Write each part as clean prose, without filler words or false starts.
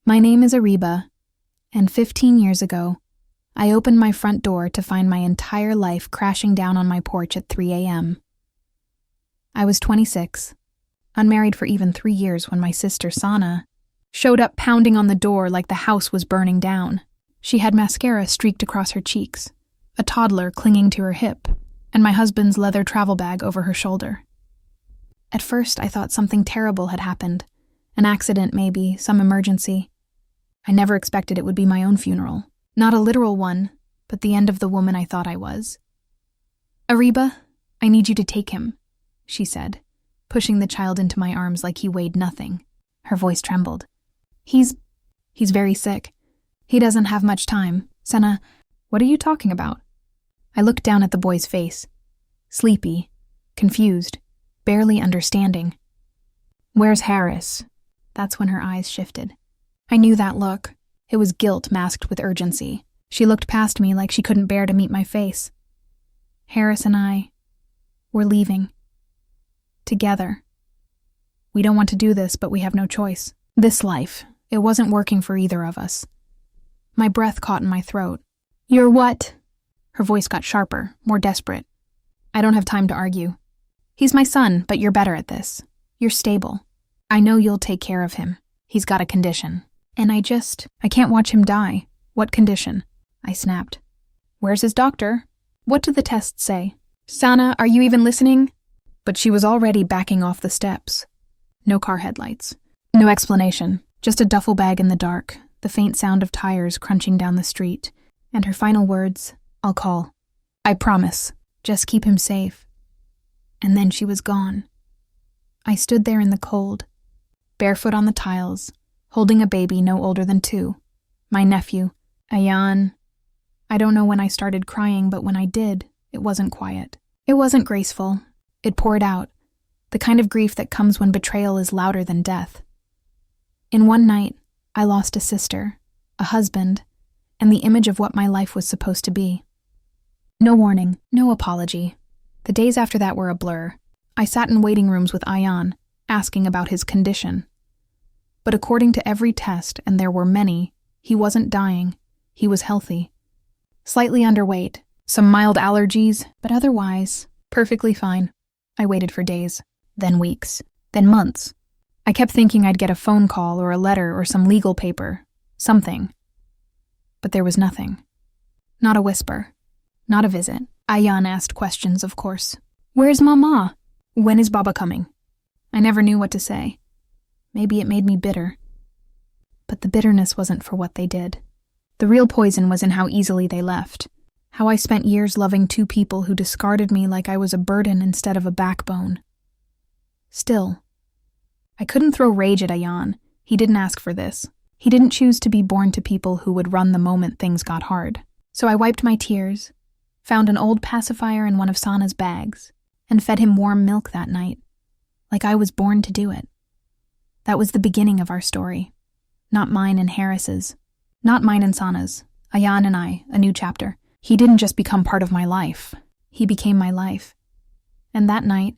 My name is Ariba, and 15 years ago, I opened my front door to find my entire life crashing down on my porch at 3 a.m. I was 26, unmarried for even 3 years when my sister Sana showed up pounding on the door like the house was burning down. She had mascara streaked across her cheeks, a toddler clinging to her hip, and my husband's leather travel bag over her shoulder. At first, I thought something terrible had happened. An accident, maybe, some emergency. I never expected it would be my own funeral. Not a literal one, but the end of the woman I thought I was. "Ariba, I need you to take him," she said, pushing the child into my arms like he weighed nothing. Her voice trembled. He's very sick. He doesn't have much time. Sana, what are you talking about?" I looked down at the boy's face. Sleepy, confused, barely understanding. "Where's Harris?" That's when her eyes shifted. I knew that look. It was guilt masked with urgency. She looked past me like she couldn't bear to meet my face. "Harris and I, we're leaving. Together. We don't want to do this, but we have no choice. This life, it wasn't working for either of us." My breath caught in my throat. "You're what?" Her voice got sharper, more desperate. "I don't have time to argue. He's my son, but you're better at this. You're stable. I know you'll take care of him. He's got a condition. And I can't watch him die. What condition?" I snapped. "Where's his doctor? What do the tests say? Sana, are you even listening?" But she was already backing off the steps. No car headlights. No explanation. Just a duffel bag in the dark, the faint sound of tires crunching down the street, and her final words, "I'll call. I promise. Just keep him safe." And then she was gone. I stood there in the cold, barefoot on the tiles, holding a baby no older than 2. My nephew, Ayan. I don't know when I started crying, but when I did, it wasn't quiet. It wasn't graceful. It poured out, the kind of grief that comes when betrayal is louder than death. In one night, I lost a sister, a husband, and the image of what my life was supposed to be. No warning, no apology. The days after that were a blur. I sat in waiting rooms with Ayan, asking about his condition. But according to every test, and there were many, he wasn't dying. He was healthy. Slightly underweight, some mild allergies, but otherwise, perfectly fine. I waited for days, then weeks, then months. I kept thinking I'd get a phone call or a letter or some legal paper, something. But there was nothing. Not a whisper. Not a visit. Ayan asked questions, of course. "Where's Mama? When is Baba coming?" I never knew what to say. Maybe it made me bitter. But the bitterness wasn't for what they did. The real poison was in how easily they left. How I spent years loving 2 people who discarded me like I was a burden instead of a backbone. Still, I couldn't throw rage at Ayan. He didn't ask for this. He didn't choose to be born to people who would run the moment things got hard. So I wiped my tears, found an old pacifier in one of Sana's bags, and fed him warm milk that night, like I was born to do it. That was the beginning of our story. Not mine and Harris's. Not mine and Sana's. Ayan and I, a new chapter. He didn't just become part of my life. He became my life. And that night,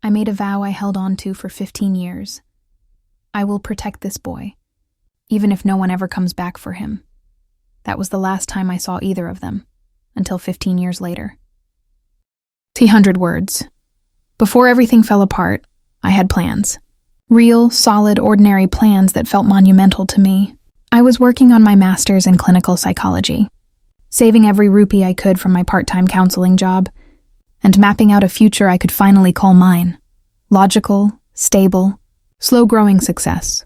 I made a vow I held on to for 15 years. I will protect this boy, even if no one ever comes back for him. That was the last time I saw either of them, until 15 years later. 300 words. Before everything fell apart, I had plans. Real, solid, ordinary plans that felt monumental to me. I was working on my master's in clinical psychology, saving every rupee I could from my part-time counseling job, and mapping out a future I could finally call mine. Logical, stable, slow-growing success.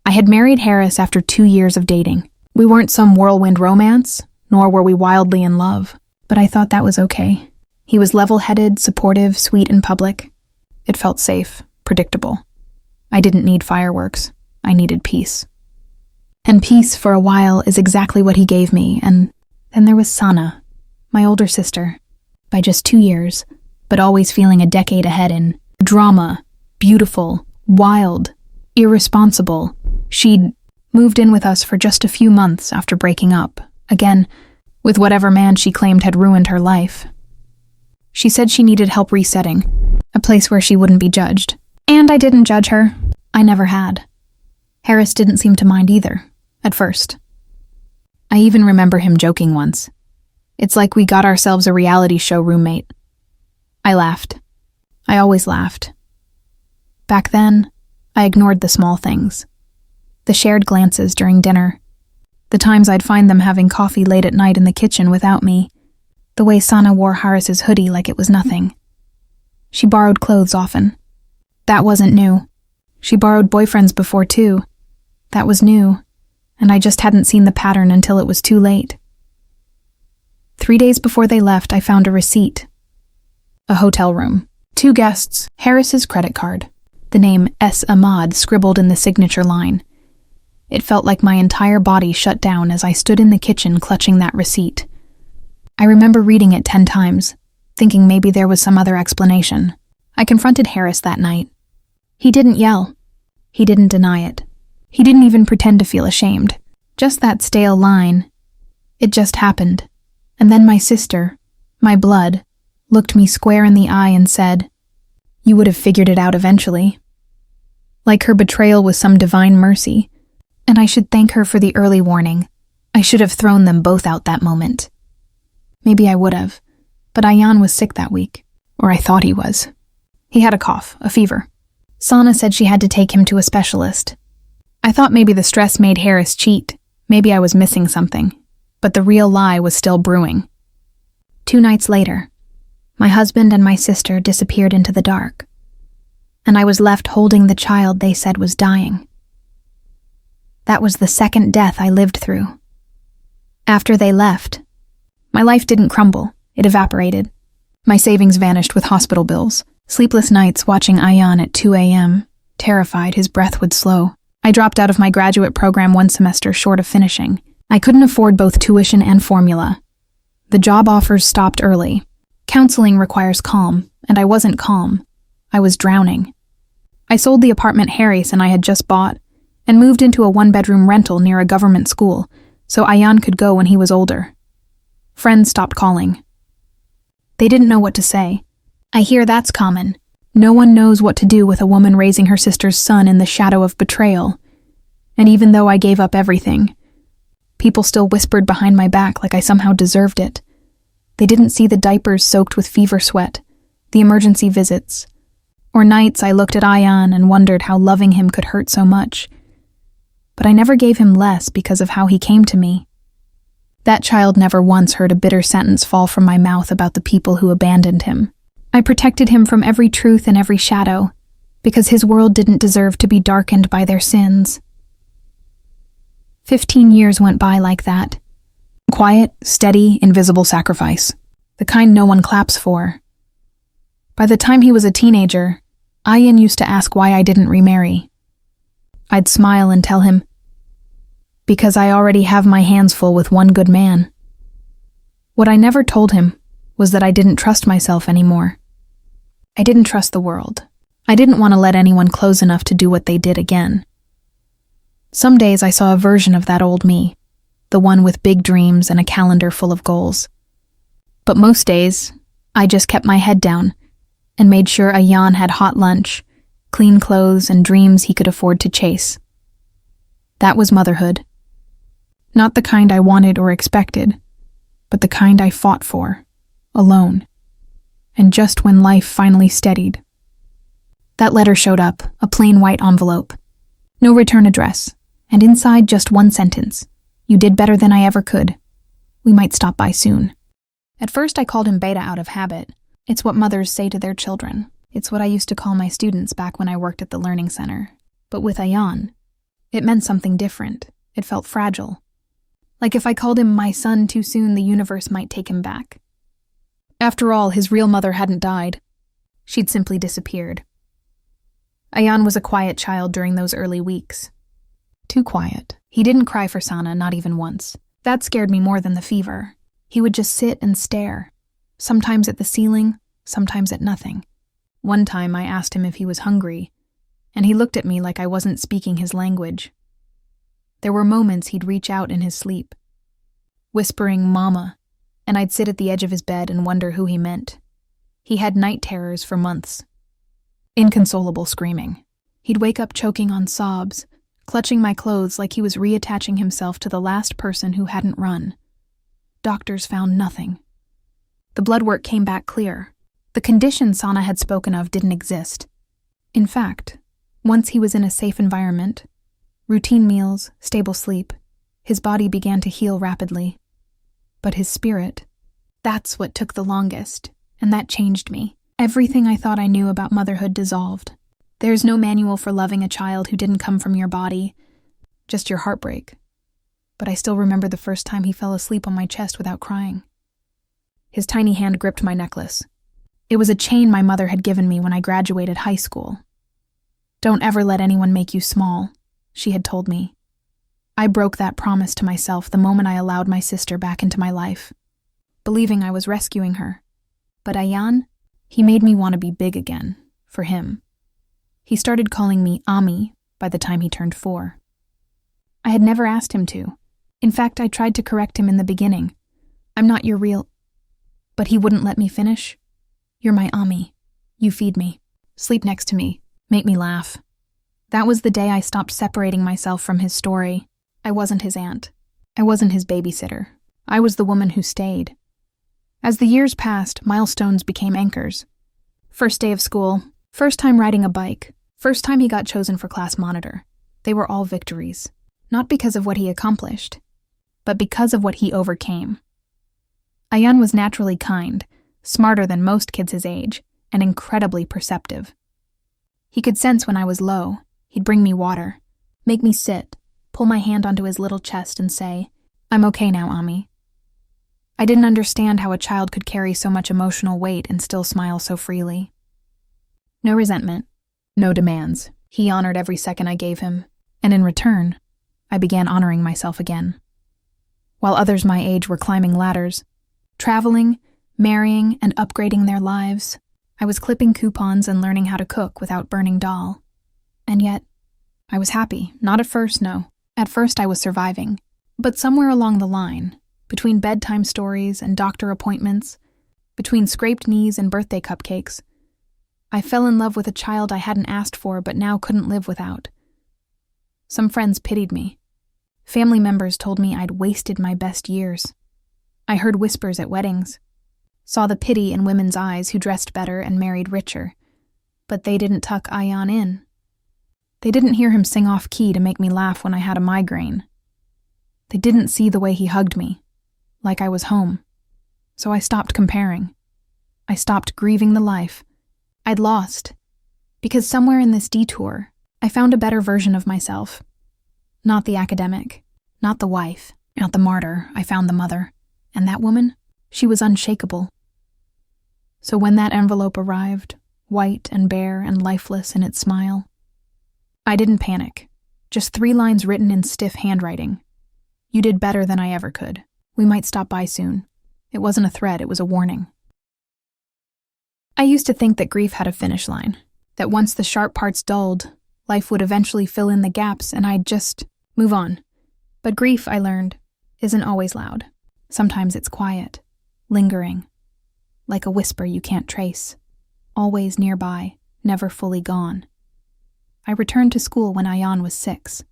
I had married Harris after 2 years of dating. We weren't some whirlwind romance, nor were we wildly in love, but I thought that was okay. He was level-headed, supportive, sweet in public. It felt safe, predictable. I didn't need fireworks. I needed peace. And peace, for a while, is exactly what he gave me, and then there was Sana, my older sister, by just 2 years, but always feeling a decade ahead in drama, beautiful, wild, irresponsible. She'd moved in with us for just a few months after breaking up, again, with whatever man she claimed had ruined her life. She said she needed help resetting, a place where she wouldn't be judged. And I didn't judge her. I never had. Harris didn't seem to mind either, at first. I even remember him joking once. It's like we got ourselves a reality show roommate. I laughed. I always laughed. Back then, I ignored the small things. The shared glances during dinner. The times I'd find them having coffee late at night in the kitchen without me. The way Sana wore Harris's hoodie like it was nothing. She borrowed clothes often. That wasn't new. She borrowed boyfriends before too. That was new, and I just hadn't seen the pattern until it was too late. 3 days before they left, I found a receipt. A hotel room. 2 guests, Harris's credit card. The name S. Ahmad scribbled in the signature line. It felt like my entire body shut down as I stood in the kitchen clutching that receipt. I remember reading it 10 times, thinking maybe there was some other explanation. I confronted Harris that night. He didn't yell. He didn't deny it. He didn't even pretend to feel ashamed. Just that stale line. It just happened. And then my sister, my blood, looked me square in the eye and said, "You would have figured it out eventually." Like her betrayal was some divine mercy, and I should thank her for the early warning. I should have thrown them both out that moment. Maybe I would have, but Ayan was sick that week, or I thought he was. He had a cough, a fever. Sana said she had to take him to a specialist. I thought maybe the stress made Harris cheat. Maybe I was missing something, but the real lie was still brewing. 2 nights later, my husband and my sister disappeared into the dark, and I was left holding the child they said was dying. That was the second death I lived through. After they left, my life didn't crumble, it evaporated. My savings vanished with hospital bills, sleepless nights watching Ayan at 2 a.m., terrified his breath would slow. I dropped out of my graduate program 1 semester short of finishing. I couldn't afford both tuition and formula. The job offers stopped early. Counseling requires calm, and I wasn't calm. I was drowning. I sold the apartment Harris and I had just bought, and moved into a 1-bedroom rental near a government school, so Ayan could go when he was older. Friends stopped calling. They didn't know what to say. I hear that's common. No one knows what to do with a woman raising her sister's son in the shadow of betrayal. And even though I gave up everything, people still whispered behind my back like I somehow deserved it. They didn't see the diapers soaked with fever sweat, the emergency visits, or nights I looked at Ayan and wondered how loving him could hurt so much. But I never gave him less because of how he came to me. That child never once heard a bitter sentence fall from my mouth about the people who abandoned him. I protected him from every truth and every shadow, because his world didn't deserve to be darkened by their sins. 15 years went by like that. Quiet, steady, invisible sacrifice. The kind no one claps for. By the time he was a teenager, Ayan used to ask why I didn't remarry. I'd smile and tell him, "Because I already have my hands full with one good man." What I never told him was that I didn't trust myself anymore. I didn't trust the world. I didn't want to let anyone close enough to do what they did again. Some days I saw a version of that old me, the one with big dreams and a calendar full of goals. But most days, I just kept my head down and made sure Ayan had hot lunch, clean clothes, and dreams he could afford to chase. That was motherhood. Not the kind I wanted or expected, but the kind I fought for, alone. And just when life finally steadied. That letter showed up, a plain white envelope. No return address, and inside just one sentence. "You did better than I ever could. We might stop by soon." At first I called him Beta out of habit. It's what mothers say to their children. It's what I used to call my students back when I worked at the learning center. But with Ayan, it meant something different. It felt fragile. Like if I called him my son too soon, the universe might take him back. After all, his real mother hadn't died. She'd simply disappeared. Ayan was a quiet child during those early weeks. Too quiet. He didn't cry for Sana, not even once. That scared me more than the fever. He would just sit and stare, sometimes at the ceiling, sometimes at nothing. One time I asked him if he was hungry, and he looked at me like I wasn't speaking his language. There were moments he'd reach out in his sleep, whispering "Mama," and I'd sit at the edge of his bed and wonder who he meant. He had night terrors for months. Inconsolable screaming. He'd wake up choking on sobs, clutching my clothes like he was reattaching himself to the last person who hadn't run. Doctors found nothing. The blood work came back clear. The condition Sana had spoken of didn't exist. In fact, once he was in a safe environment, routine meals, stable sleep, his body began to heal rapidly. But his spirit, that's what took the longest, and that changed me. Everything I thought I knew about motherhood dissolved. There's no manual for loving a child who didn't come from your body, just your heartbreak. But I still remember the first time he fell asleep on my chest without crying. His tiny hand gripped my necklace. It was a chain my mother had given me when I graduated high school. "Don't ever let anyone make you small," she had told me. I broke that promise to myself the moment I allowed my sister back into my life, believing I was rescuing her. But Ayan, he made me want to be big again, for him. He started calling me Ami by the time he turned 4. I had never asked him to. In fact, I tried to correct him in the beginning. "I'm not your real..." But he wouldn't let me finish. "You're my Ami. You feed me, sleep next to me, make me laugh." That was the day I stopped separating myself from his story. I wasn't his aunt. I wasn't his babysitter. I was the woman who stayed. As the years passed, milestones became anchors. First day of school, first time riding a bike, first time he got chosen for class monitor. They were all victories. Not because of what he accomplished, but because of what he overcame. Ayan was naturally kind, smarter than most kids his age, and incredibly perceptive. He could sense when I was low. He'd bring me water, make me sit, pull my hand onto his little chest and say, "I'm okay now, Ami." I didn't understand how a child could carry so much emotional weight and still smile so freely. No resentment, no demands. He honored every second I gave him, and in return, I began honoring myself again. While others my age were climbing ladders, traveling, marrying, and upgrading their lives, I was clipping coupons and learning how to cook without burning dal. And yet, I was happy. Not at first, no. At first I was surviving. But somewhere along the line, between bedtime stories and doctor appointments, between scraped knees and birthday cupcakes, I fell in love with a child I hadn't asked for but now couldn't live without. Some friends pitied me. Family members told me I'd wasted my best years. I heard whispers at weddings, saw the pity in women's eyes who dressed better and married richer, but they didn't tuck Ayan in. They didn't hear him sing off-key to make me laugh when I had a migraine. They didn't see the way he hugged me, like I was home. So I stopped comparing. I stopped grieving the life I'd lost, because somewhere in this detour, I found a better version of myself. Not the academic, not the wife, not the martyr. I found the mother. And that woman, she was unshakable. So when that envelope arrived, white and bare and lifeless in its smile, I didn't panic. Just 3 lines written in stiff handwriting. "You did better than I ever could. We might stop by soon." It wasn't a threat, it was a warning. I used to think that grief had a finish line, that once the sharp parts dulled, life would eventually fill in the gaps and I'd just move on. But grief, I learned, isn't always loud. Sometimes it's quiet, lingering, like a whisper you can't trace, always nearby, never fully gone. I returned to school when Ayan was 6.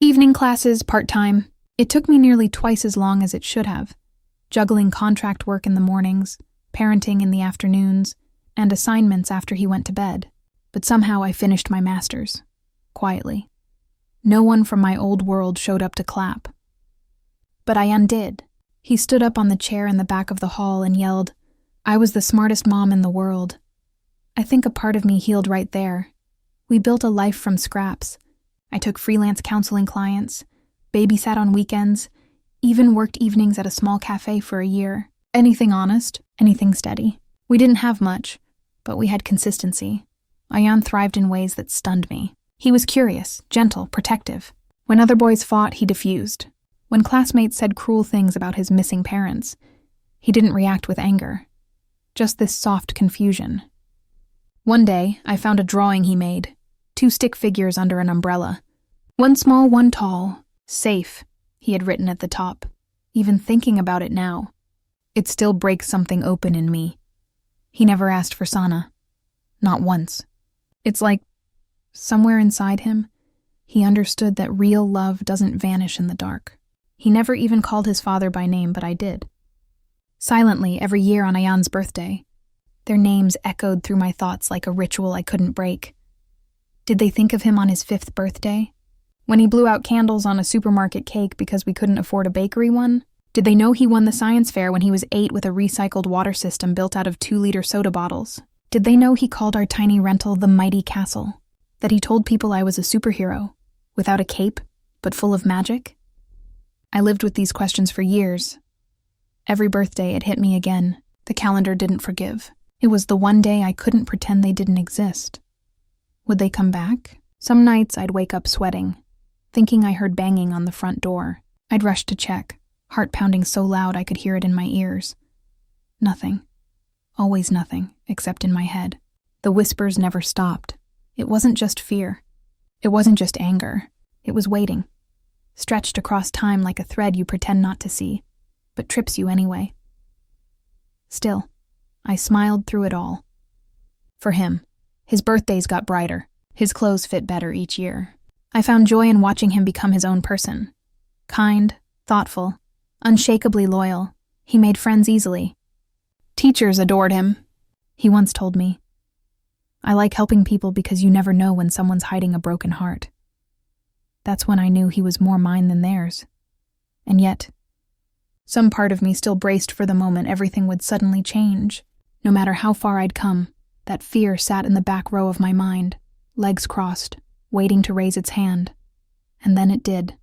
Evening classes, part-time. It took me nearly twice as long as it should have, juggling contract work in the mornings, parenting in the afternoons, and assignments after he went to bed. But somehow I finished my master's, quietly. No one from my old world showed up to clap. But Ayan did. He stood up on the chair in the back of the hall and yelled, "I was the smartest mom in the world." I think a part of me healed right there. We built a life from scraps. I took freelance counseling clients, babysat on weekends, even worked evenings at a small cafe for a year. Anything honest, anything steady. We didn't have much, but we had consistency. Ayan thrived in ways that stunned me. He was curious, gentle, protective. When other boys fought, he diffused. When classmates said cruel things about his missing parents, he didn't react with anger. Just this soft confusion. One day, I found a drawing he made. 2 stick figures under an umbrella. One small, one tall. "Safe," he had written at the top. Even thinking about it now, it still breaks something open in me. He never asked for Sana. Not once. It's like, somewhere inside him, He understood that real love doesn't vanish in the dark. He never even called his father by name, but I did. Silently, every year on Ayan's birthday, their names echoed through my thoughts like a ritual I couldn't break. Did they think of him on his 5th birthday? When he blew out candles on a supermarket cake because we couldn't afford a bakery one? Did they know he won the science fair when he was 8 with a recycled water system built out of 2-liter soda bottles? Did they know he called our tiny rental the Mighty Castle? That he told people I was a superhero, without a cape, but full of magic? I lived with these questions for years. Every birthday it hit me again. The calendar didn't forgive. It was the one day I couldn't pretend they didn't exist. Would they come back? Some nights I'd wake up sweating, thinking I heard banging on the front door. I'd rush to check, heart pounding so loud I could hear it in my ears. Nothing. Always nothing, except in my head. The whispers never stopped. It wasn't just fear. It wasn't just anger. It was waiting, stretched across time like a thread you pretend not to see, but trips you anyway. Still, I smiled through it all. For him, his birthdays got brighter. His clothes fit better each year. I found joy in watching him become his own person. Kind, thoughtful, unshakably loyal. He made friends easily. Teachers adored him, he once told me. I like helping people because you never know when someone's hiding a broken heart. That's when I knew he was more mine than theirs. And yet, some part of me still braced for the moment everything would suddenly change. No matter how far I'd come, that fear sat in the back row of my mind, legs crossed, waiting to raise its hand. And then it did.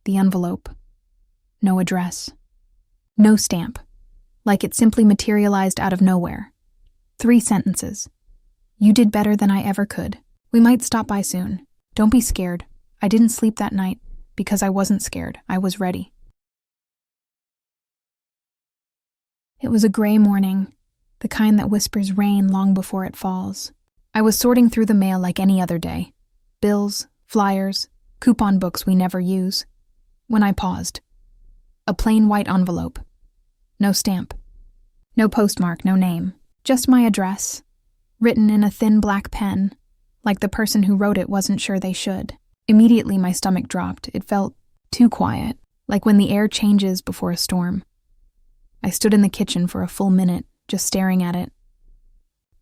The envelope. No address. No stamp. Like it simply materialized out of nowhere. 3 sentences. You did better than I ever could. We might stop by soon. Don't be scared. I didn't sleep that night because I wasn't scared. I was ready. It was a gray morning, the kind that whispers rain long before it falls. I was sorting through the mail like any other day. Bills, flyers, coupon books we never use. When I paused. A plain white envelope. No stamp. No postmark, no name. Just my address, written in a thin black pen, like the person who wrote it wasn't sure they should. Immediately my stomach dropped. It felt too quiet, like when the air changes before a storm. I stood in the kitchen for a full minute, just staring at it.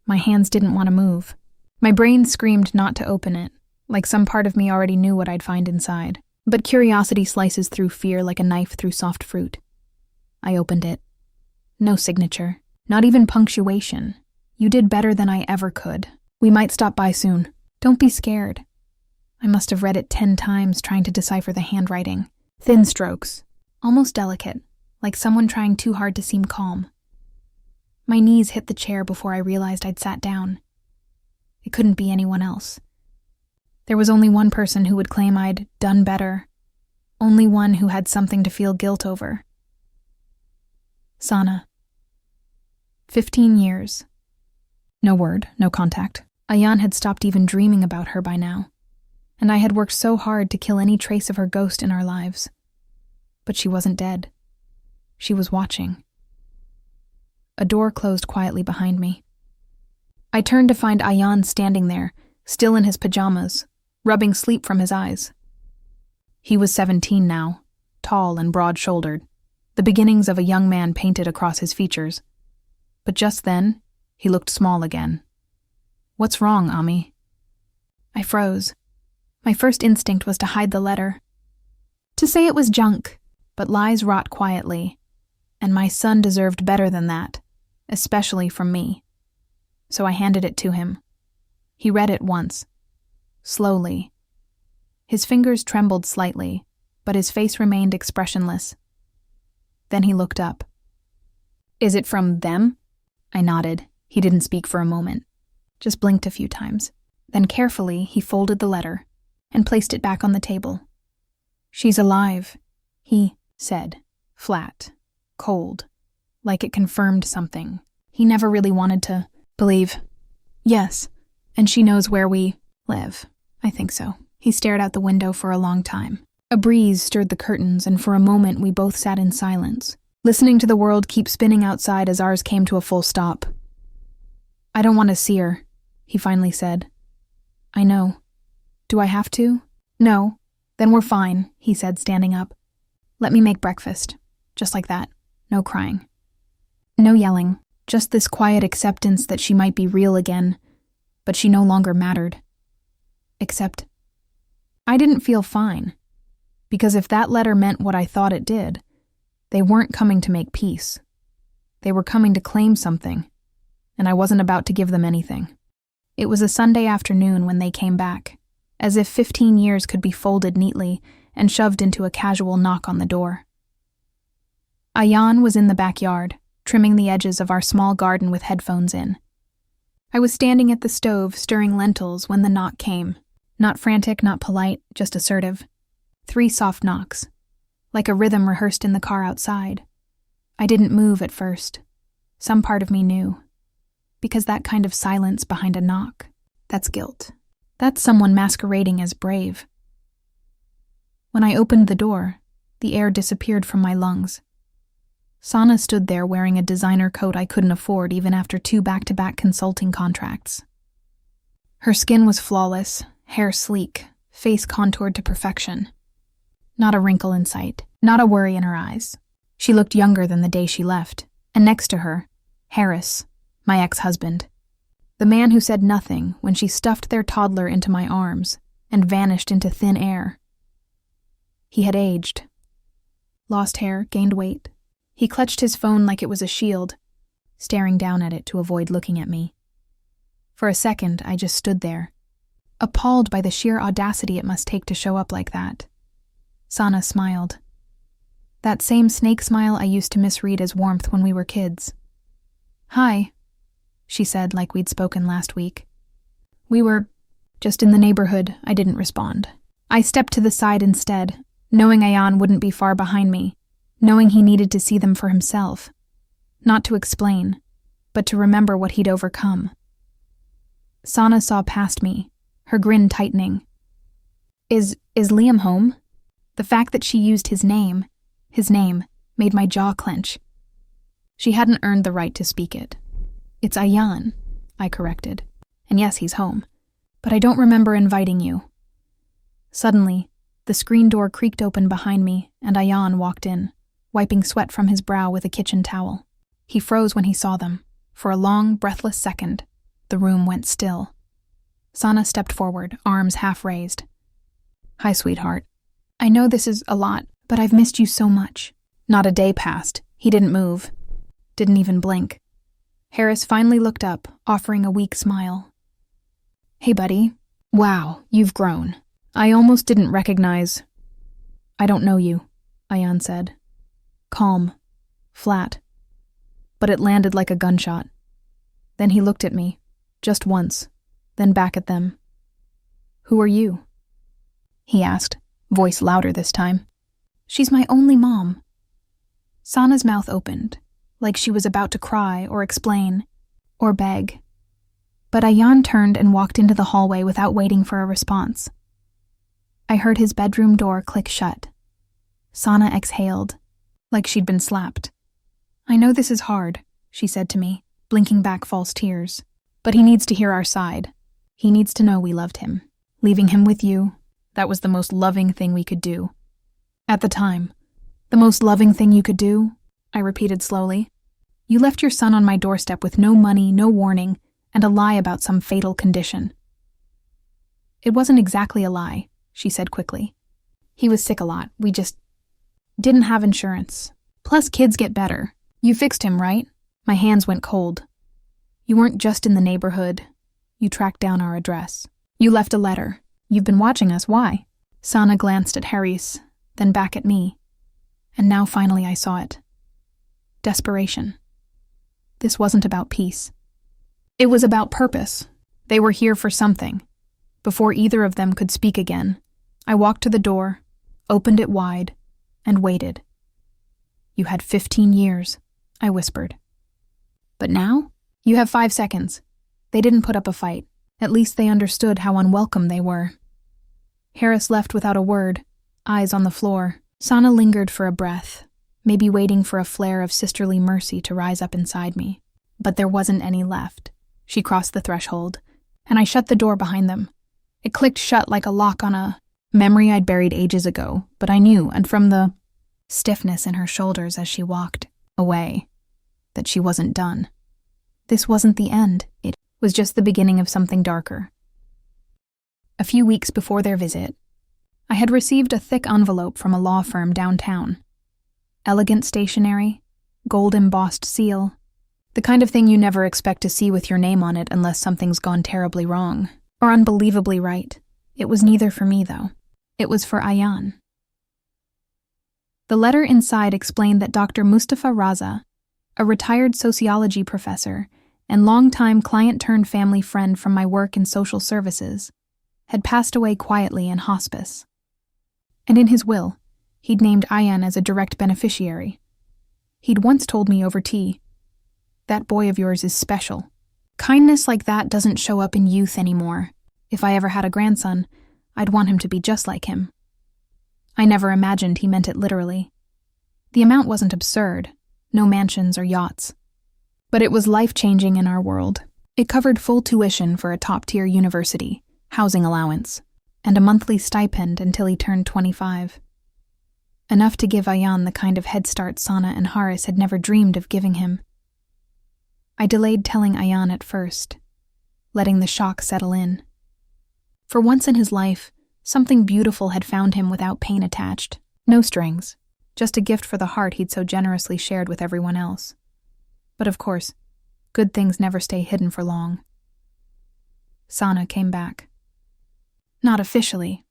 My hands didn't want to move. My brain screamed not to open it, like some part of me already knew what I'd find inside. But curiosity slices through fear like a knife through soft fruit. I opened it. No signature, not even punctuation. You did better than I ever could. We might stop by soon. Don't be scared. I must have read it 10 times trying to decipher the handwriting. Thin strokes, almost delicate, like someone trying too hard to seem calm. My knees hit the chair before I realized I'd sat down. It couldn't be anyone else. There was only one person who would claim I'd done better. Only one who had something to feel guilt over. Sana. 15 years. No word, no contact. Ayan had stopped even dreaming about her by now, and I had worked so hard to kill any trace of her ghost in our lives. But she wasn't dead. She was watching. A door closed quietly behind me. I turned to find Ayan standing there, still in his pajamas, rubbing sleep from his eyes. He was 17 now, tall and broad-shouldered, the beginnings of a young man painted across his features. But just then, he looked small again. What's wrong, Ami? I froze. My first instinct was to hide the letter. To say it was junk, but lies rot quietly, and my son deserved better than that, especially from me. So I handed it to him. He read it once, slowly. His fingers trembled slightly, but his face remained expressionless. Then he looked up. Is it from them? I nodded. He didn't speak for a moment, just blinked a few times. Then carefully, he folded the letter and placed it back on the table. She's alive, he said, flat, cold, like it confirmed something. He never really wanted to believe. Yes, and she knows where we live. I think so. He stared out the window for a long time. A breeze stirred the curtains, and for a moment we both sat in silence, listening to the world keep spinning outside as ours came to a full stop. I don't want to see her, he finally said. I know. Do I have to? No, then we're fine, he said, standing up. Let me make breakfast. Just like that. No crying. No yelling. Just this quiet acceptance that she might be real again, but she no longer mattered. Except, I didn't feel fine. Because if that letter meant what I thought it did, they weren't coming to make peace. They were coming to claim something, and I wasn't about to give them anything. It was a Sunday afternoon when they came back, as if 15 years could be folded neatly and shoved into a casual knock on the door. Ayan was in the backyard, trimming the edges of our small garden with headphones in. I was standing at the stove stirring lentils when the knock came. Not frantic, not polite, just assertive. 3 soft knocks, like a rhythm rehearsed in the car outside. I didn't move at first. Some part of me knew. Because that kind of silence behind a knock, that's guilt. That's someone masquerading as brave. When I opened the door, the air disappeared from my lungs. Sana stood there wearing a designer coat I couldn't afford even after 2 back-to-back consulting contracts. Her skin was flawless, hair sleek, face contoured to perfection. Not a wrinkle in sight, not a worry in her eyes. She looked younger than the day she left, and next to her, Harris, my ex-husband. The man who said nothing when she stuffed their toddler into my arms and vanished into thin air. He had aged. Lost hair, gained weight. He clutched his phone like it was a shield, staring down at it to avoid looking at me. For a second, I just stood there, appalled by the sheer audacity it must take to show up like that. Sana smiled. That same snake smile I used to misread as warmth when we were kids. "Hi," she said like we'd spoken last week. "We were just in the neighborhood." I didn't respond. I stepped to the side instead, knowing Ayan wouldn't be far behind me, knowing he needed to see them for himself. Not to explain, but to remember what he'd overcome. Sana saw past me, her grin tightening. Is Liam home?" The fact that she used his name, made my jaw clench. She hadn't earned the right to speak it. "It's Ayan," I corrected. "And yes, he's home. But I don't remember inviting you." Suddenly, the screen door creaked open behind me, and Ayan walked in, wiping sweat from his brow with a kitchen towel. He froze when he saw them. For a long, breathless second, the room went still. Sana stepped forward, arms half raised. "Hi, sweetheart. I know this is a lot, but I've missed you so much." Not a day passed. He didn't move. Didn't even blink. Harris finally looked up, offering a weak smile. "Hey, buddy. Wow, you've grown. I almost didn't recognize." "I don't know you," Ayan said. Calm. Flat. But it landed like a gunshot. Then he looked at me, just once, then back at them. "Who are you?" he asked, voice louder this time. "She's my only mom." Sana's mouth opened, like she was about to cry or explain, or beg. But Ayan turned and walked into the hallway without waiting for a response. I heard his bedroom door click shut. Sana exhaled, like she'd been slapped. "I know this is hard," she said to me, blinking back false tears. "But he needs to hear our side. He needs to know we loved him. Leaving him with you, that was the most loving thing we could do. At the time, the most loving thing you could do," I repeated slowly. "You left your son on my doorstep with no money, no warning, and a lie about some fatal condition." "It wasn't exactly a lie," she said quickly. "He was sick a lot. We just didn't have insurance. Plus, kids get better. You fixed him, right?" My hands went cold. "You weren't just in the neighborhood. You tracked down our address. You left a letter. You've been watching us. Why?" Sana glanced at Harris, then back at me. And now finally I saw it. Desperation. This wasn't about peace. It was about purpose. They were here for something. Before either of them could speak again, I walked to the door, opened it wide, and waited. "You had 15 years, I whispered. "But now? You have 5 seconds." They didn't put up a fight. At least they understood how unwelcome they were. Harris left without a word, eyes on the floor. Sana lingered for a breath, maybe waiting for a flare of sisterly mercy to rise up inside me. But there wasn't any left. She crossed the threshold, and I shut the door behind them. It clicked shut like a lock on a Memory I'd buried ages ago, but I knew, and from the stiffness in her shoulders as she walked away, that she wasn't done. This wasn't the end. It was just the beginning of something darker. A few weeks before their visit, I had received a thick envelope from a law firm downtown. Elegant stationery, gold-embossed seal, the kind of thing you never expect to see with your name on it unless something's gone terribly wrong, or unbelievably right. It was neither for me, though. It was for Ayaan. The letter inside explained that Dr. Mustafa Raza, a retired sociology professor and longtime client-turned-family friend from my work in social services, had passed away quietly in hospice. And in his will, he'd named Ayaan as a direct beneficiary. He'd once told me over tea, "That boy of yours is special. Kindness like that doesn't show up in youth anymore. If I ever had a grandson, I'd want him to be just like him." I never imagined he meant it literally. The amount wasn't absurd, no mansions or yachts. But it was life-changing in our world. It covered full tuition for a top-tier university, housing allowance, and a monthly stipend until he turned 25. Enough to give Ayaan the kind of head start Sana and Haris had never dreamed of giving him. I delayed telling Ayaan at first, letting the shock settle in. For once in his life, something beautiful had found him without pain attached. No strings, just a gift for the heart he'd so generously shared with everyone else. But of course, good things never stay hidden for long. Sana came back. Not officially,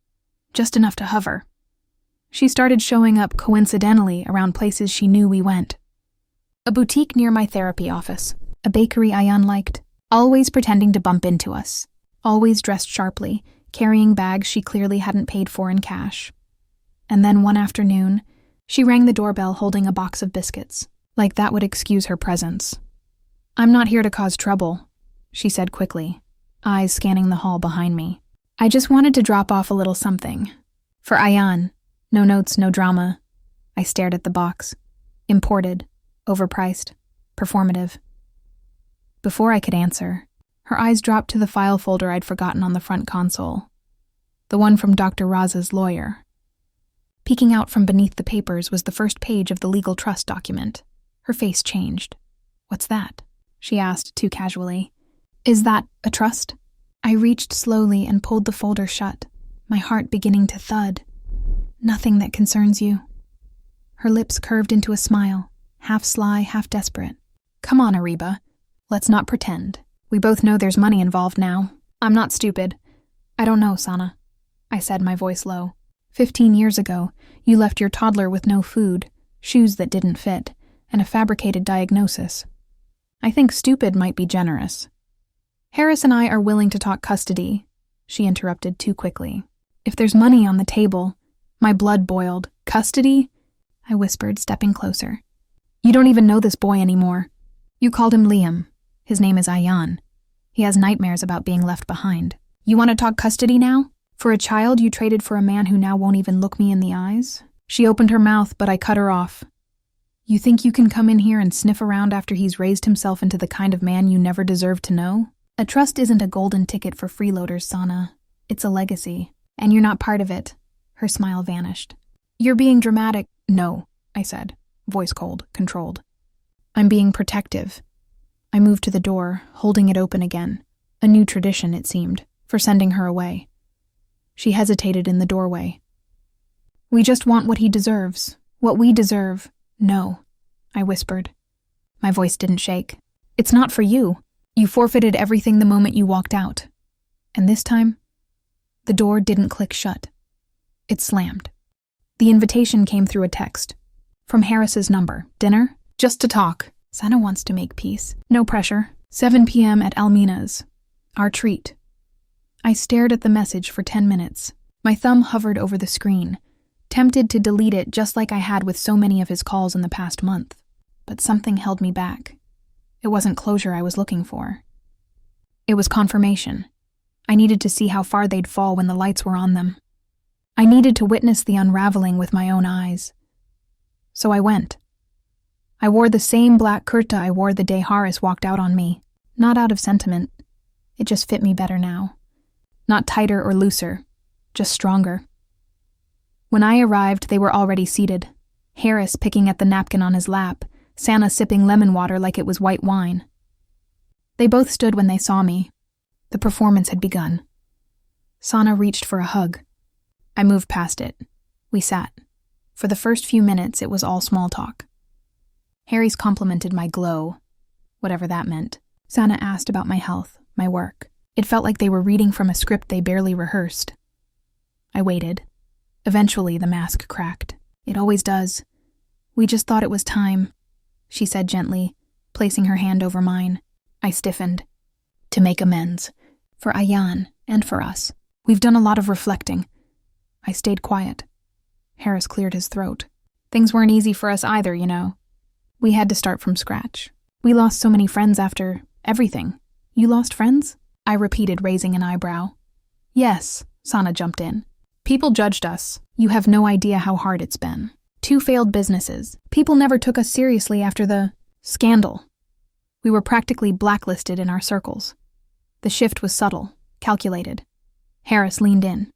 just enough to hover. She started showing up coincidentally around places she knew we went. A boutique near my therapy office, a bakery Ayaan liked, always pretending to bump into us, always dressed sharply, carrying bags she clearly hadn't paid for in cash. And then one afternoon, she rang the doorbell holding a box of biscuits, like that would excuse her presence. "I'm not here to cause trouble," she said quickly, eyes scanning the hall behind me. "I just wanted to drop off a little something. For Ayaan. No notes, no drama." I stared at the box. Imported, overpriced, performative. Before I could answer, her eyes dropped to the file folder I'd forgotten on the front console. The one from Dr. Raza's lawyer. Peeking out from beneath the papers was the first page of the legal trust document. Her face changed. "What's that?" she asked too casually. "Is that a trust?" I reached slowly and pulled the folder shut, my heart beginning to thud. "Nothing that concerns you." Her lips curved into a smile, half sly, half desperate. "Come on, Ariba. Let's not pretend. We both know there's money involved now. I'm not stupid." "I don't know, Sana," I said, my voice low. 15 years ago, you left your toddler with no food, shoes that didn't fit, and a fabricated diagnosis. I think stupid might be generous." "Harris and I are willing to talk custody," she interrupted too quickly. "If there's money on the table..." My blood boiled. "Custody?" I whispered, stepping closer. "You don't even know this boy anymore. You called him Liam. His name is Ayaan. He has nightmares about being left behind. You want to talk custody now? For a child you traded for a man who now won't even look me in the eyes?" She opened her mouth, but I cut her off. "You think you can come in here and sniff around after he's raised himself into the kind of man you never deserved to know? A trust isn't a golden ticket for freeloaders, Sana. It's a legacy, and you're not part of it." Her smile vanished. "You're being dramatic." "No," I said, voice cold, controlled. "I'm being protective." I moved to the door, holding it open again. A new tradition, it seemed, for sending her away. She hesitated in the doorway. "We just want what he deserves. What we deserve." "No," I whispered. My voice didn't shake. "It's not for you. You forfeited everything the moment you walked out." And this time, the door didn't click shut. It slammed. The invitation came through a text. From Harris's number. "Dinner? Just to talk. Sana wants to make peace. No pressure. 7 p.m. at Almina's. Our treat." I stared at the message for 10 minutes. My thumb hovered over the screen, tempted to delete it just like I had with so many of his calls in the past month. But something held me back. It wasn't closure I was looking for. It was confirmation. I needed to see how far they'd fall when the lights were on them. I needed to witness the unraveling with my own eyes. So I went. I wore the same black kurta I wore the day Haris walked out on me. Not out of sentiment. It just fit me better now. Not tighter or looser, just stronger. When I arrived, they were already seated. Harris picking at the napkin on his lap, Sana sipping lemon water like it was white wine. They both stood when they saw me. The performance had begun. Sana reached for a hug. I moved past it. We sat. For the first few minutes, it was all small talk. Harry's complimented my glow, whatever that meant. Sana asked about my health, my work. It felt like they were reading from a script they barely rehearsed. I waited. Eventually, the mask cracked. It always does. We just thought it was time, she said gently, placing her hand over mine. I stiffened. To make amends. For Ayan and for us. We've done a lot of reflecting. I stayed quiet. Harris cleared his throat. Things weren't easy for us either, you know. We had to start from scratch. We lost so many friends after everything. You lost friends? I repeated, raising an eyebrow. Yes, Sana jumped in. People judged us. You have no idea how hard it's been. 2 failed businesses. People never took us seriously after the scandal. We were practically blacklisted in our circles. The shift was subtle, calculated. Harris leaned in.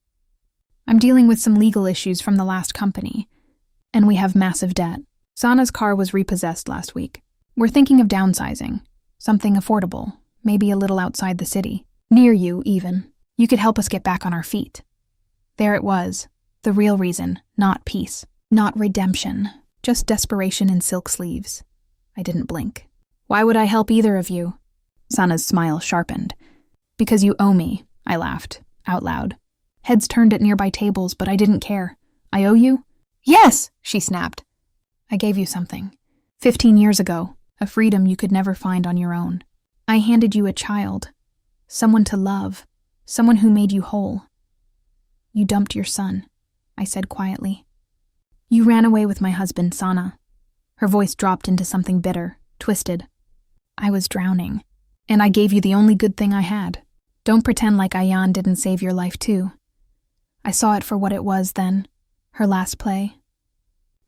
I'm dealing with some legal issues from the last company, and we have massive debt. Sana's car was repossessed last week. We're thinking of downsizing. Something affordable, maybe a little outside the city. Near you, even. You could help us get back on our feet. There it was. The real reason, not peace. Not redemption. Just desperation in silk sleeves. I didn't blink. Why would I help either of you? Sana's smile sharpened. Because you owe me, I laughed, out loud. Heads turned at nearby tables, but I didn't care. I owe you? Yes, she snapped. I gave you something. 15 years ago, a freedom you could never find on your own. I handed you a child. Someone to love. Someone who made you whole. You dumped your son, I said quietly. You ran away with my husband, Sana. Her voice dropped into something bitter, twisted. I was drowning, and I gave you the only good thing I had. Don't pretend like Ayan didn't save your life too. I saw it for what it was then, her last play.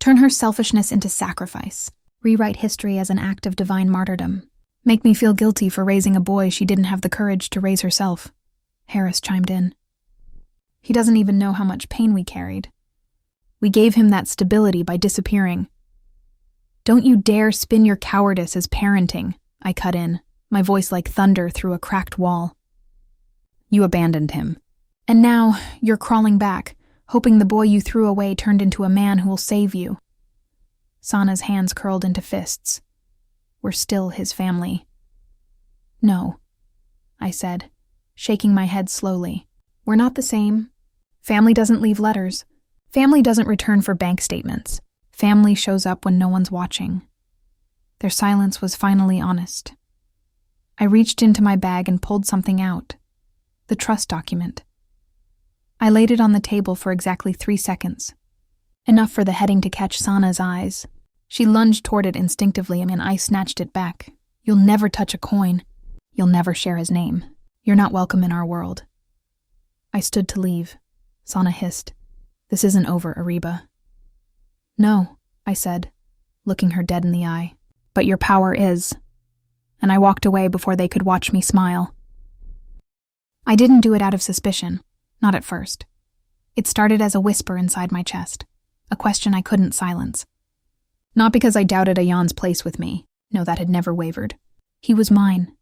Turn her selfishness into sacrifice. Rewrite history as an act of divine martyrdom. Make me feel guilty for raising a boy she didn't have the courage to raise herself. Harris chimed in. He doesn't even know how much pain we carried. We gave him that stability by disappearing. Don't you dare spin your cowardice as parenting, I cut in, my voice like thunder through a cracked wall. You abandoned him. And now you're crawling back, hoping the boy you threw away turned into a man who will save you. Sana's hands curled into fists. We're still his family. No, I said, shaking my head slowly. We're not the same. Family doesn't leave letters. Family doesn't return for bank statements. Family shows up when no one's watching. Their silence was finally honest. I reached into my bag and pulled something out. The trust document. I laid it on the table for exactly 3 seconds. Enough for the heading to catch Sana's eyes. She lunged toward it instinctively, and I snatched it back. You'll never touch a coin. You'll never share his name. You're not welcome in our world. I stood to leave. Sana hissed. This isn't over, Ariba. No, I said, looking her dead in the eye. But your power is. And I walked away before they could watch me smile. I didn't do it out of suspicion. Not at first. It started as a whisper inside my chest, a question I couldn't silence. Not because I doubted Ayan's place with me. No, that had never wavered. He was mine.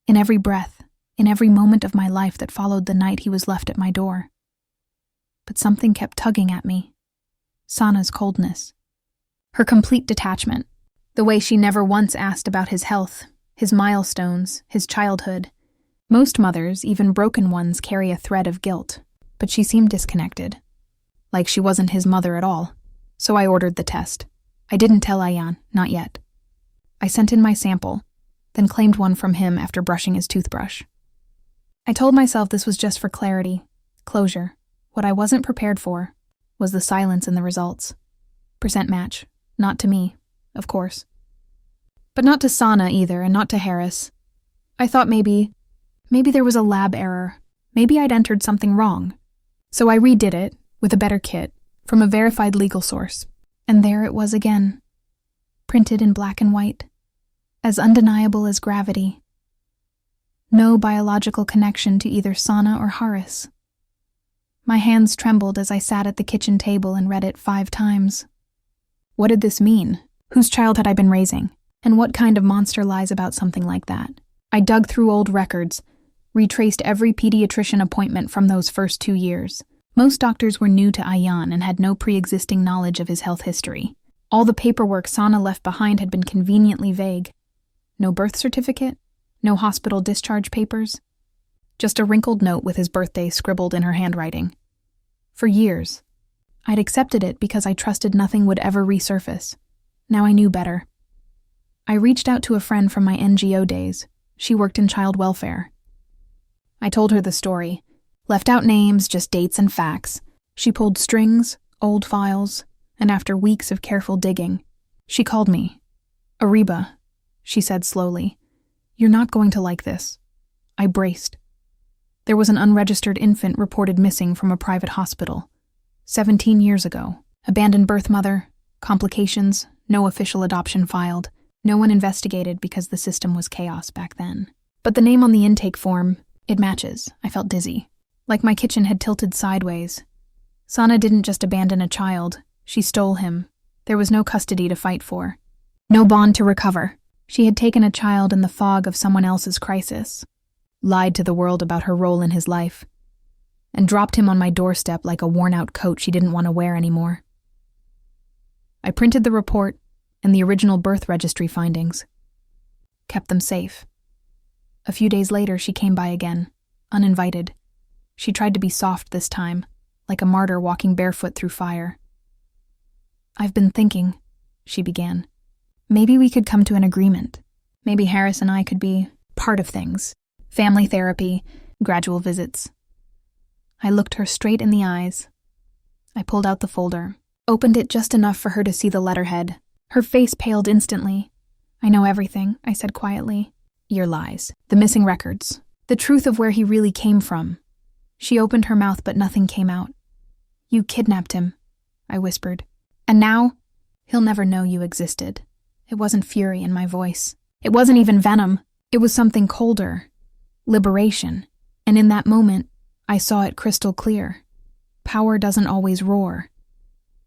In every breath, in every moment of my life that followed the night he was left at my door. But something kept tugging at me. Sana's coldness. Her complete detachment. The way she never once asked about his health, his milestones, his childhood. Most mothers, even broken ones, carry a thread of guilt, but she seemed disconnected. Like she wasn't his mother at all. So I ordered the test. I didn't tell Ayan, not yet. I sent in my sample, then claimed one from him after brushing his toothbrush. I told myself this was just for clarity, closure. What I wasn't prepared for was the silence in the results. Percent match. Not to me, of course. But not to Sana either, and not to Harris. I thought maybe there was a lab error. Maybe I'd entered something wrong. So I redid it, with a better kit, from a verified legal source. And there it was again. Printed in black and white. As undeniable as gravity. No biological connection to either Sana or Harris. My hands trembled as I sat at the kitchen table and read it 5 times. What did this mean? Whose child had I been raising? And what kind of monster lies about something like that? I dug through old records, retraced every pediatrician appointment from those first 2 years. Most doctors were new to Ayan and had no pre-existing knowledge of his health history. All the paperwork Sana left behind had been conveniently vague. No birth certificate, no hospital discharge papers, just a wrinkled note with his birthday scribbled in her handwriting. For years, I'd accepted it because I trusted nothing would ever resurface. Now I knew better. I reached out to a friend from my NGO days. She worked in child welfare. I told her the story, left out names, just dates and facts. She pulled strings, old files, and after weeks of careful digging, she called me. "Ariba," she said slowly, "you're not going to like this." I braced. There was an unregistered infant reported missing from a private hospital. 17 years ago. Abandoned birth mother, complications, no official adoption filed. No one investigated because the system was chaos back then. But the name on the intake form, it matches. I felt dizzy. Like my kitchen had tilted sideways. Sana didn't just abandon a child. She stole him. There was no custody to fight for. No bond to recover. She had taken a child in the fog of someone else's crisis, lied to the world about her role in his life, and dropped him on my doorstep like a worn-out coat she didn't want to wear anymore. I printed the report and the original birth registry findings. Kept them safe. A few days later, she came by again, uninvited. She tried to be soft this time, like a martyr walking barefoot through fire. "I've been thinking," she began. "Maybe we could come to an agreement. Maybe Harris and I could be part of things. Family therapy, gradual visits." I looked her straight in the eyes. I pulled out the folder, opened it just enough for her to see the letterhead. Her face paled instantly. "I know everything," I said quietly. "Your lies, the missing records, the truth of where he really came from." She opened her mouth, but nothing came out. "You kidnapped him," I whispered. "And now, he'll never know you existed." It wasn't fury in my voice. It wasn't even venom. It was something colder. Liberation. And in that moment, I saw it crystal clear. Power doesn't always roar.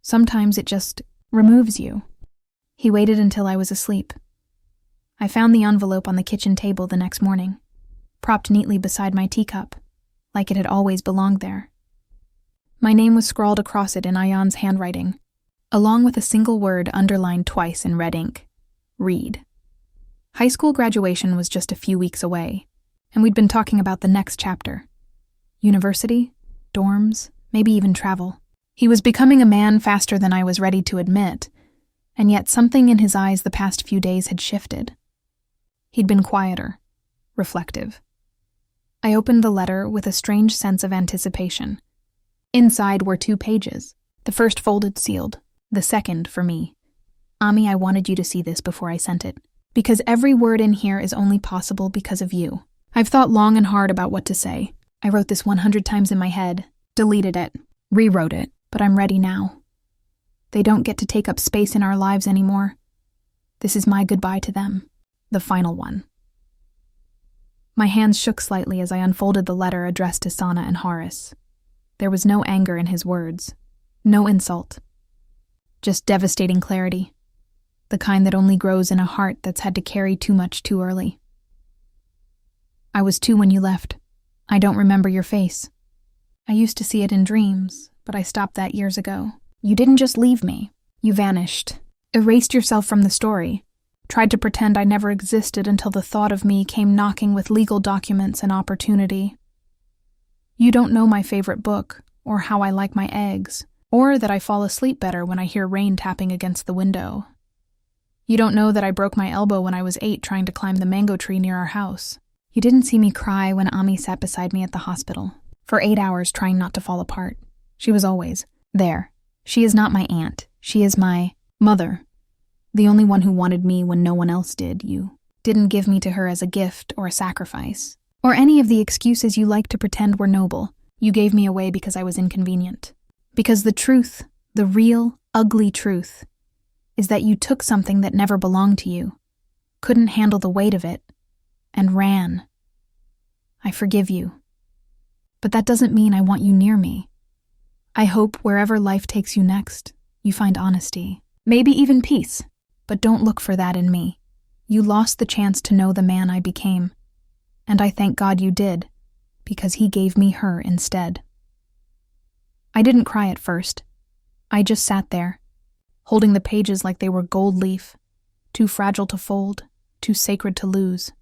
Sometimes it just removes you. He waited until I was asleep. I found the envelope on the kitchen table the next morning, propped neatly beside my teacup, like it had always belonged there. My name was scrawled across it in Ayan's handwriting, along with a single word underlined twice in red ink: read. High school graduation was just a few weeks away, and we'd been talking about the next chapter. University, dorms, maybe even travel. He was becoming a man faster than I was ready to admit, and yet something in his eyes the past few days had shifted. He'd been quieter, reflective. I opened the letter with a strange sense of anticipation. Inside were 2 pages, the first folded sealed, the second for me. "Ami, I wanted you to see this before I sent it, because every word in here is only possible because of you. I've thought long and hard about what to say. I wrote this 100 times in my head, deleted it, rewrote it, but I'm ready now. They don't get to take up space in our lives anymore. This is my goodbye to them, the final one." My hands shook slightly as I unfolded the letter addressed to Sana and Horace. There was no anger in his words, no insult, just devastating clarity, the kind that only grows in a heart that's had to carry too much too early. "I was 2 when you left. I don't remember your face. I used to see it in dreams, but I stopped that years ago. You didn't just leave me. You vanished, erased yourself from the story, tried to pretend I never existed until the thought of me came knocking with legal documents and opportunity. You don't know my favorite book, or how I like my eggs, or that I fall asleep better when I hear rain tapping against the window. You don't know that I broke my elbow when I was 8 trying to climb the mango tree near our house. You didn't see me cry when Ami sat beside me at the hospital, for 8 hours trying not to fall apart. She was always there. She is not my aunt. She is my mother, the only one who wanted me when no one else did. You didn't give me to her as a gift or a sacrifice, or any of the excuses you like to pretend were noble. You gave me away because I was inconvenient. Because the truth, the real, ugly truth, is that you took something that never belonged to you, couldn't handle the weight of it, and ran. I forgive you. But that doesn't mean I want you near me. I hope wherever life takes you next, you find honesty, maybe even peace. But don't look for that in me. You lost the chance to know the man I became. And I thank God you did, because he gave me her instead. I didn't cry at first. I just sat there, holding the pages like they were gold leaf, too fragile to fold, too sacred to lose.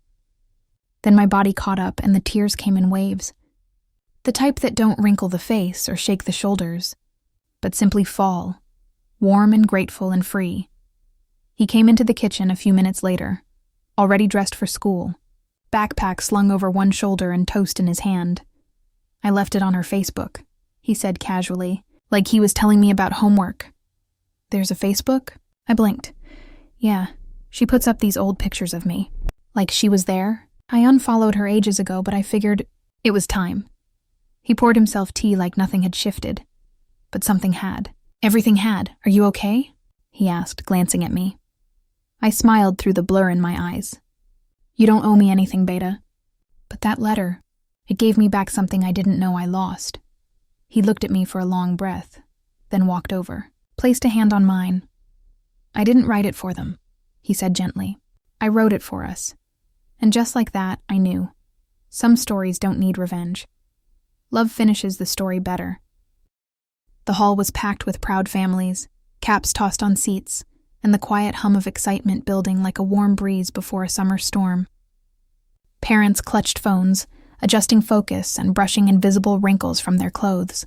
Then my body caught up and the tears came in waves. The type that don't wrinkle the face or shake the shoulders, but simply fall, warm and grateful and free. He came into the kitchen a few minutes later, already dressed for school, backpack slung over one shoulder and toast in his hand. I left it on her Facebook, he said casually, like he was telling me about homework. There's a Facebook? I blinked. Yeah, she puts up these old pictures of me. Like she was there. I unfollowed her ages ago, but I figured it was time. He poured himself tea like nothing had shifted. But something had. Everything had. Are you okay? He asked, glancing at me. I smiled through the blur in my eyes. You don't owe me anything, Beta. But that letter, it gave me back something I didn't know I lost. He looked at me for a long breath, then walked over, placed a hand on mine. I didn't write it for them, he said gently. I wrote it for us. And just like that, I knew. Some stories don't need revenge. Love finishes the story better. The hall was packed with proud families, caps tossed on seats, and the quiet hum of excitement building like a warm breeze before a summer storm. Parents clutched phones, adjusting focus and brushing invisible wrinkles from their clothes.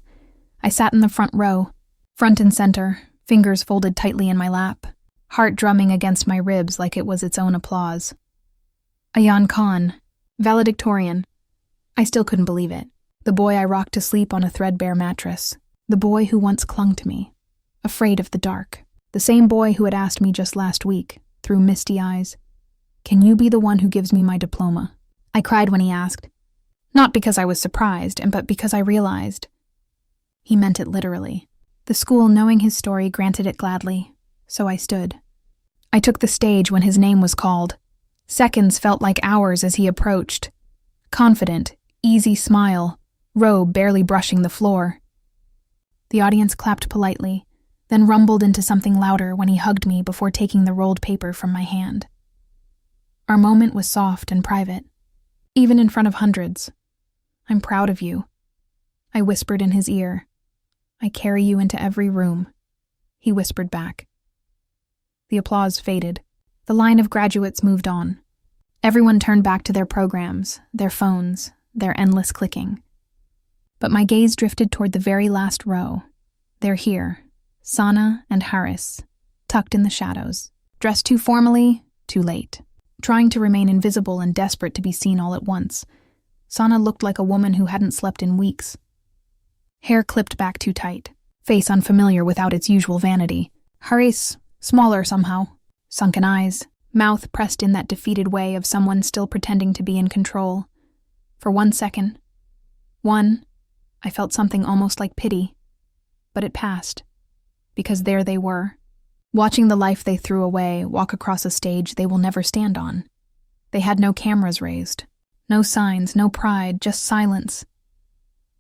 I sat in the front row, front and center, fingers folded tightly in my lap, heart drumming against my ribs like it was its own applause. Ayan Khan, valedictorian. I still couldn't believe it. The boy I rocked to sleep on a threadbare mattress. The boy who once clung to me, afraid of the dark. The same boy who had asked me just last week, through misty eyes, "Can you be the one who gives me my diploma?" I cried when he asked, not because I was surprised, but because I realized he meant it literally. The school, knowing his story, granted it gladly, so I stood. I took the stage when his name was called. Seconds felt like hours as he approached. Confident, easy smile, robe barely brushing the floor. The audience clapped politely, then rumbled into something louder when he hugged me before taking the rolled paper from my hand. Our moment was soft and private, even in front of hundreds. "I'm proud of you," I whispered in his ear. "I carry you into every room," he whispered back. The applause faded. The line of graduates moved on. Everyone turned back to their programs, their phones, their endless clicking. But my gaze drifted toward the very last row. They're here, Sana and Haris, tucked in the shadows, dressed too formally, too late, trying to remain invisible and desperate to be seen all at once. Sana looked like a woman who hadn't slept in weeks. Hair clipped back too tight, face unfamiliar without its usual vanity. Haris, smaller somehow, sunken eyes, mouth pressed in that defeated way of someone still pretending to be in control. For 1 second, I felt something almost like pity. But it passed, because there they were, watching the life they threw away walk across a stage they will never stand on. They had no cameras raised, no signs, no pride, just silence.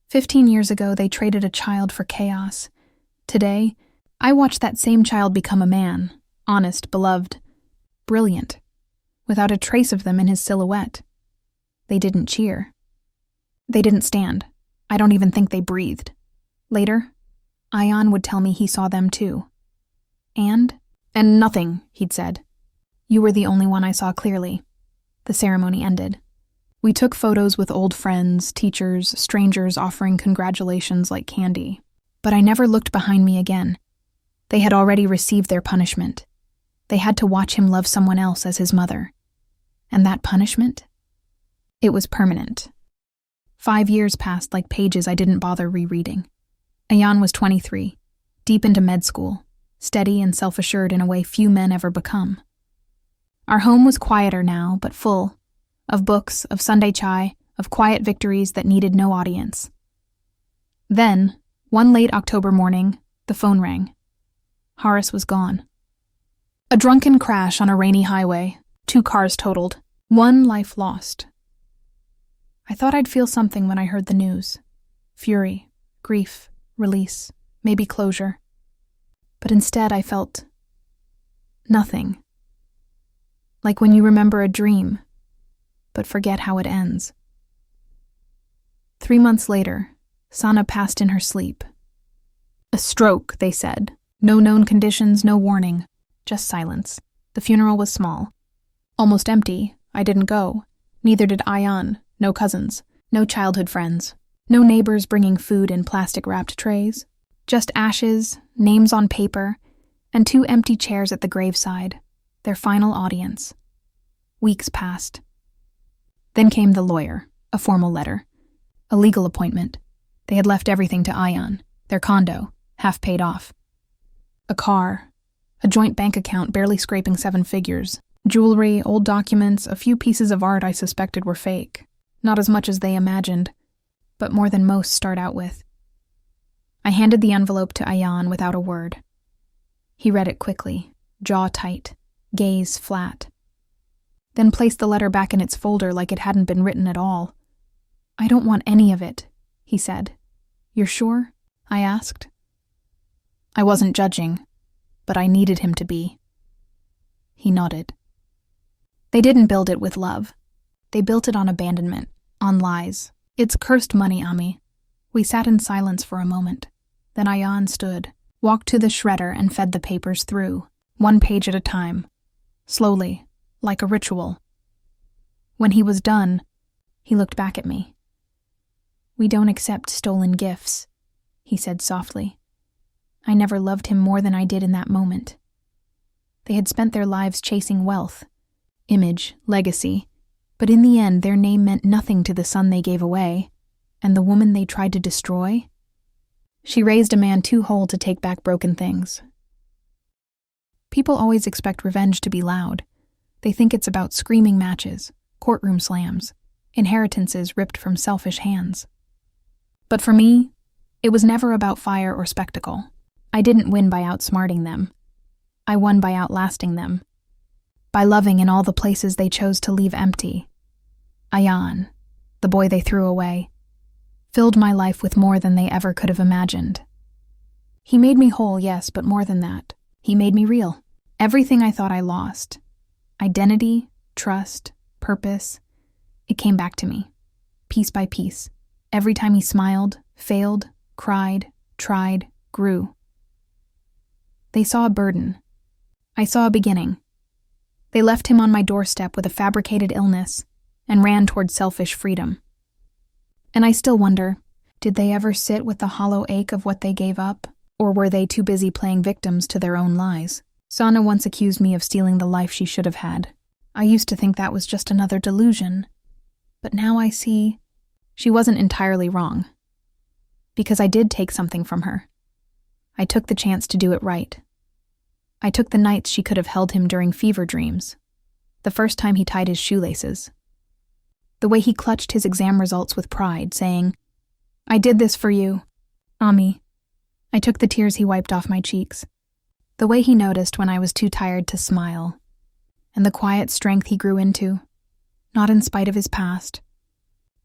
15 years ago, they traded a child for chaos. Today, I watched that same child become a man, honest, beloved, brilliant, without a trace of them in his silhouette. They didn't cheer. They didn't stand. I don't even think they breathed. Later, Ayan would tell me he saw them too. And nothing, he'd said. You were the only one I saw clearly. The ceremony ended. We took photos with old friends, teachers, strangers offering congratulations like candy. But I never looked behind me again. They had already received their punishment. They had to watch him love someone else as his mother. And that punishment? It was permanent. 5 years passed like pages I didn't bother rereading. Ayan was 23, deep into med school, steady and self-assured in a way few men ever become. Our home was quieter now, but full, of books, of Sunday chai, of quiet victories that needed no audience. Then, one late October morning, the phone rang. Haris was gone. A drunken crash on a rainy highway, 2 cars totaled, 1 life lost. I thought I'd feel something when I heard the news. Fury, grief, release, maybe closure. But instead I felt nothing. Like when you remember a dream, but forget how it ends. 3 months later, Sana passed in her sleep. A stroke, they said. No known conditions, no warning. Just silence. The funeral was small. Almost empty. I didn't go. Neither did Ayan. No cousins. No childhood friends. No neighbors bringing food in plastic-wrapped trays. Just ashes, names on paper, and 2 empty chairs at the graveside. Their final audience. Weeks passed. Then came the lawyer. A formal letter. A legal appointment. They had left everything to Ayan. Their condo, half paid off. A car. A joint bank account barely scraping 7 figures. Jewelry, old documents, a few pieces of art I suspected were fake. Not as much as they imagined, but more than most start out with. I handed the envelope to Ayan without a word. He read it quickly, jaw tight, gaze flat. Then placed the letter back in its folder like it hadn't been written at all. "I don't want any of it," he said. "You're sure?" I asked. I wasn't judging, but I needed him to be. He nodded. They didn't build it with love. They built it on abandonment, on lies. It's cursed money, Ami. We sat in silence for a moment. Then Ayan stood, walked to the shredder and fed the papers through, 1 page at a time. Slowly, like a ritual. When he was done, he looked back at me. "We don't accept stolen gifts," he said softly. I never loved him more than I did in that moment. They had spent their lives chasing wealth, image, legacy, but in the end their name meant nothing to the son they gave away, and the woman they tried to destroy? She raised a man too whole to take back broken things. People always expect revenge to be loud. They think it's about screaming matches, courtroom slams, inheritances ripped from selfish hands. But for me, it was never about fire or spectacle. I didn't win by outsmarting them. I won by outlasting them. By loving in all the places they chose to leave empty. Ayan, the boy they threw away, filled my life with more than they ever could have imagined. He made me whole, yes, but more than that. He made me real. Everything I thought I lost, identity, trust, purpose, it came back to me, piece by piece. Every time he smiled, failed, cried, tried, grew. They saw a burden. I saw a beginning. They left him on my doorstep with a fabricated illness and ran toward selfish freedom. And I still wonder, did they ever sit with the hollow ache of what they gave up, or were they too busy playing victims to their own lies? Sana once accused me of stealing the life she should have had. I used to think that was just another delusion, but now I see she wasn't entirely wrong. Because I did take something from her. I took the chance to do it right. I took the nights she could have held him during fever dreams. The first time he tied his shoelaces. The way he clutched his exam results with pride, saying, "I did this for you, Ami." I took the tears he wiped off my cheeks. The way he noticed when I was too tired to smile. And the quiet strength he grew into, not in spite of his past,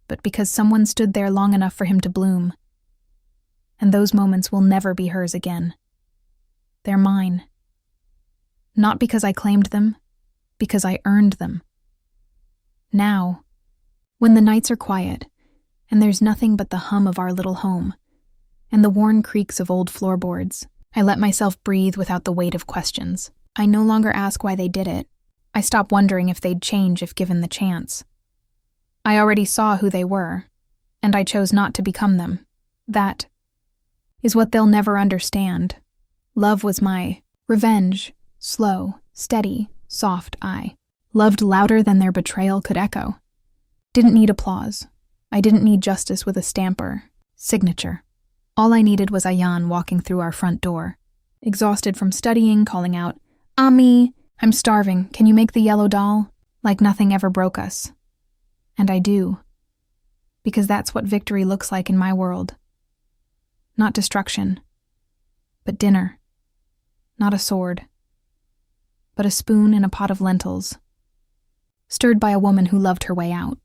but because someone stood there long enough for him to bloom. And those moments will never be hers again. They're mine. Not because I claimed them, because I earned them. Now, when the nights are quiet, and there's nothing but the hum of our little home, and the worn creaks of old floorboards, I let myself breathe without the weight of questions. I no longer ask why they did it. I stop wondering if they'd change if given the chance. I already saw who they were, and I chose not to become them. That is what they'll never understand. Love was my revenge, slow, steady, soft I. Loved louder than their betrayal could echo. Didn't need applause. I didn't need justice with a stamp or signature. All I needed was Ayan walking through our front door, exhausted from studying, calling out, "Ami, I'm starving. Can you make the yellow doll?" Like nothing ever broke us. And I do. Because that's what victory looks like in my world. Not destruction, but dinner. Not a sword, but a spoon in a pot of lentils, stirred by a woman who loved her way out.